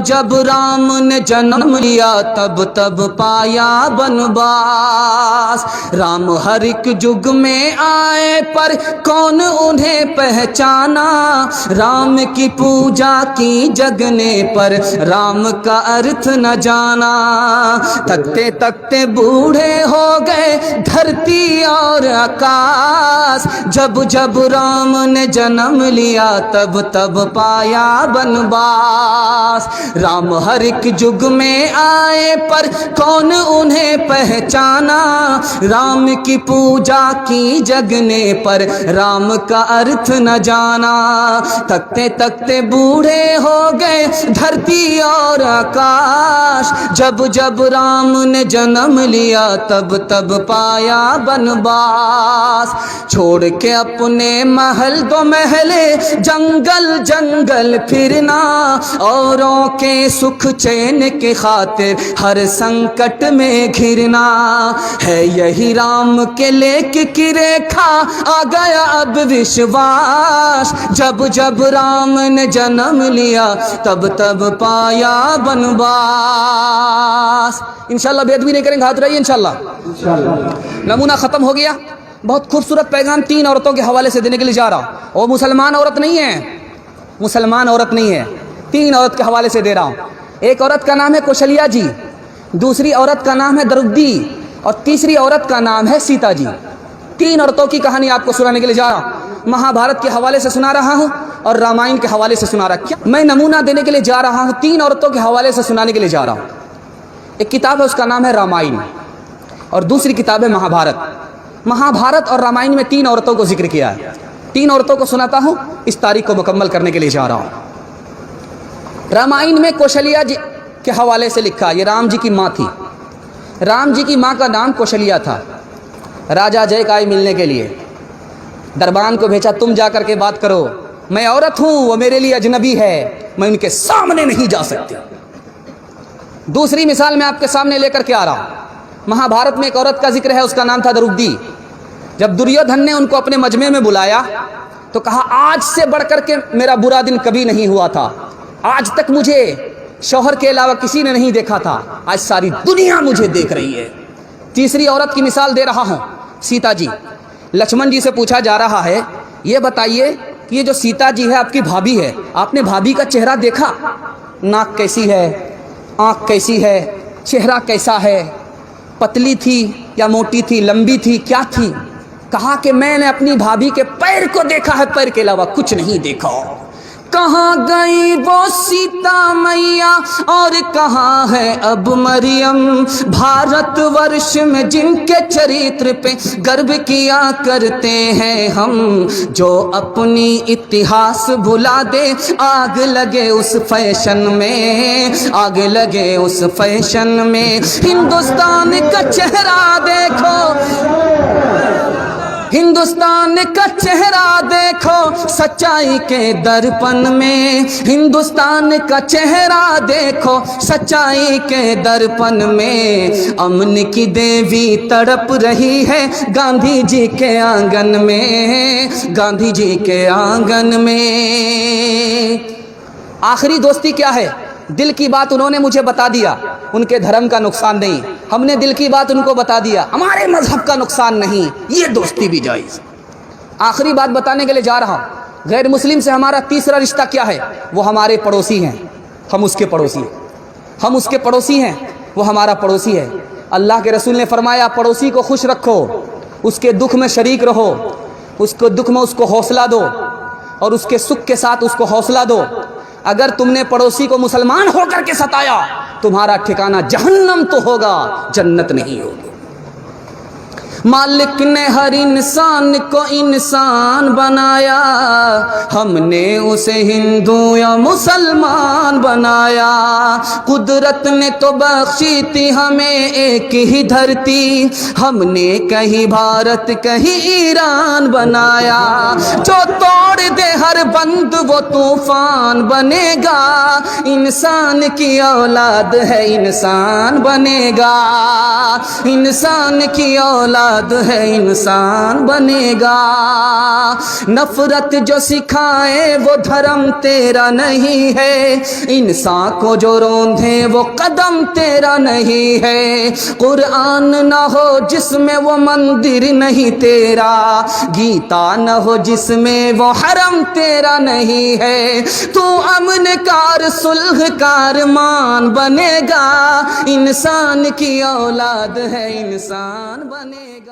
जब राम ने जन्म लिया तब तब पाया बनवास। राम हर एक युग में आए पर कौन उन्हें पहचाना। राम की पूजा की जगने पर राम का अर्थ न जाना। तकते तकते बूढ़े हो गए धरती और आकाश। जब जब राम ने जन्म लिया तब तब पाया बनवास। राम हर एक युग में आए पर कौन उन्हें पहचाना। राम की पूजा की जगने पर राम का अर्थ न जाना। तकते तकते बूढ़े हो गए धरती और आकाश। जब जब राम ने जन्म लिया तब तब पाया बनवास। छोड़ के अपने महल दो महले जंगल जंगल फिरना। औरों के सुख चैन के खातिर हर संकट में घिरना। है यही राम के लेख की रेखा आ गया अब विश्वास। जब जब राम ने जन्म लिया तब तब पाया बनवास। इंशाल्लाह बेद भी नहीं करेंगे, हाथ रहिए इंशाल्लाह। नमूना खत्म हो गया। बहुत खूबसूरत पैगाम 3 औरतों के हवाले से देने के लिए जा रहा हूँ। वो मुसलमान औरत नहीं है, मुसलमान औरत नहीं है, 3 औरत के हवाले से दे रहा हूँ। एक औरत का नाम है कौशल्या जी, दूसरी औरत का नाम है द्रौपदी और तीसरी औरत का नाम है सीता जी। 3 औरतों की कहानी आपको सुनाने के लिए जा रहा हूँ। महाभारत के हवाले से सुना रहा हूँ और रामायण के हवाले से सुना रहा। क्या मैं नमूना देने के लिए जा रहा हूँ, 3 औरतों के हवाले से सुनाने के लिए जा रहा हूँ। एक किताब है उसका नाम है रामायण और दूसरी किताब है महाभारत। महाभारत और रामायण में 3 औरतों को जिक्र किया है। 3 औरतों को सुनाता हूँ, इस तारीख को मुकम्मल करने के लिए जा रहा हूँ। रामायण में कौशल्या जी के हवाले से लिखा, ये राम जी की माँ थी। राम जी की माँ का नाम कौशल्या था। राजा जय का मिलने के लिए दरबान को भेजा, तुम जा करके बात करो, मैं औरत हूँ, वो मेरे लिए अजनबी है, मैं उनके सामने नहीं जा सकती। दूसरी मिसाल मैं आपके सामने लेकर के आ रहा हूँ। महाभारत में एक औरत का जिक्र है, उसका नाम था द्रौपदी। जब दुर्योधन ने उनको अपने मजमे में बुलाया तो कहा, आज से बढ़कर के मेरा बुरा दिन कभी नहीं हुआ था। आज तक मुझे शौहर के अलावा किसी ने नहीं देखा था, आज सारी दुनिया मुझे देख रही है। तीसरी औरत की मिसाल दे रहा हूँ, सीता जी। लक्ष्मण जी से पूछा जा रहा है, ये बताइए कि ये जो सीता जी है आपकी भाभी है, आपने भाभी का चेहरा देखा? नाक कैसी है, आँख कैसी है, चेहरा कैसा है, पतली थी या मोटी थी, लंबी थी, क्या थी? कहा कि मैंने अपनी भाभी के पैर को देखा है, पैर के अलावा कुछ नहीं देखा। कहाँ गई वो सीता मैया और कहाँ है अब मरियम? भारत वर्ष में जिनके चरित्र पे गर्व किया करते हैं हम, जो अपनी इतिहास भुला दे, आग लगे उस फैशन में, आग लगे उस फैशन में। हिंदुस्तान का चेहरा देखो, हिंदुस्तान का चेहरा देखो सच्चाई के दर्पण में। हिंदुस्तान का चेहरा देखो सच्चाई के दर्पण में। अमन की देवी तड़प रही है गांधी जी के आंगन में, गांधी जी के आंगन में। आखिरी दोस्ती क्या है? दिल की बात उन्होंने मुझे बता दिया, उनके धर्म का नुकसान नहीं, हमने दिल की बात उनको बता दिया, हमारे मजहब का नुकसान नहीं, ये दोस्ती भी जायज़। आखिरी बात बताने के लिए जा रहा हूँ। गैर मुस्लिम से हमारा तीसरा रिश्ता क्या है? वो हमारे पड़ोसी हैं, हम उसके पड़ोसी हैं। हम उसके पड़ोसी हैं, वो हमारा पड़ोसी है। अल्लाह के रसूल ने फरमाया, पड़ोसी को खुश रखो, उसके दुख में शरीक रहो, उसको दुख में उसको हौसला दो और उसके सुख के साथ उसको हौसला दो। अगर तुमने पड़ोसी को मुसलमान होकर के सताया, तुम्हारा ठिकाना जहन्नम तो होगा, जन्नत नहीं होगी। मालिक ने हर इंसान को इंसान बनाया, हमने उसे हिंदू या मुसलमान बनाया। कुदरत ने तो बख्शी थी हमें एक ही धरती, हमने कहीं भारत कहीं ईरान बनाया। जो तोड़ दे हर बंद वो तूफान बनेगा, इंसान की औलाद है इंसान बनेगा, इंसान की औलाद औलाद है इंसान बनेगा। नफरत जो सिखाए वो धर्म तेरा नहीं है, इंसान को जो रोंधे वो कदम तेरा नहीं है। कुरान न हो जिसमें वो मंदिर नहीं तेरा, गीता न हो जिसमें वो हरम तेरा नहीं है। तू अमन कार सुलह कार मान बनेगा, इंसान की औलाद है इंसान बनेगा।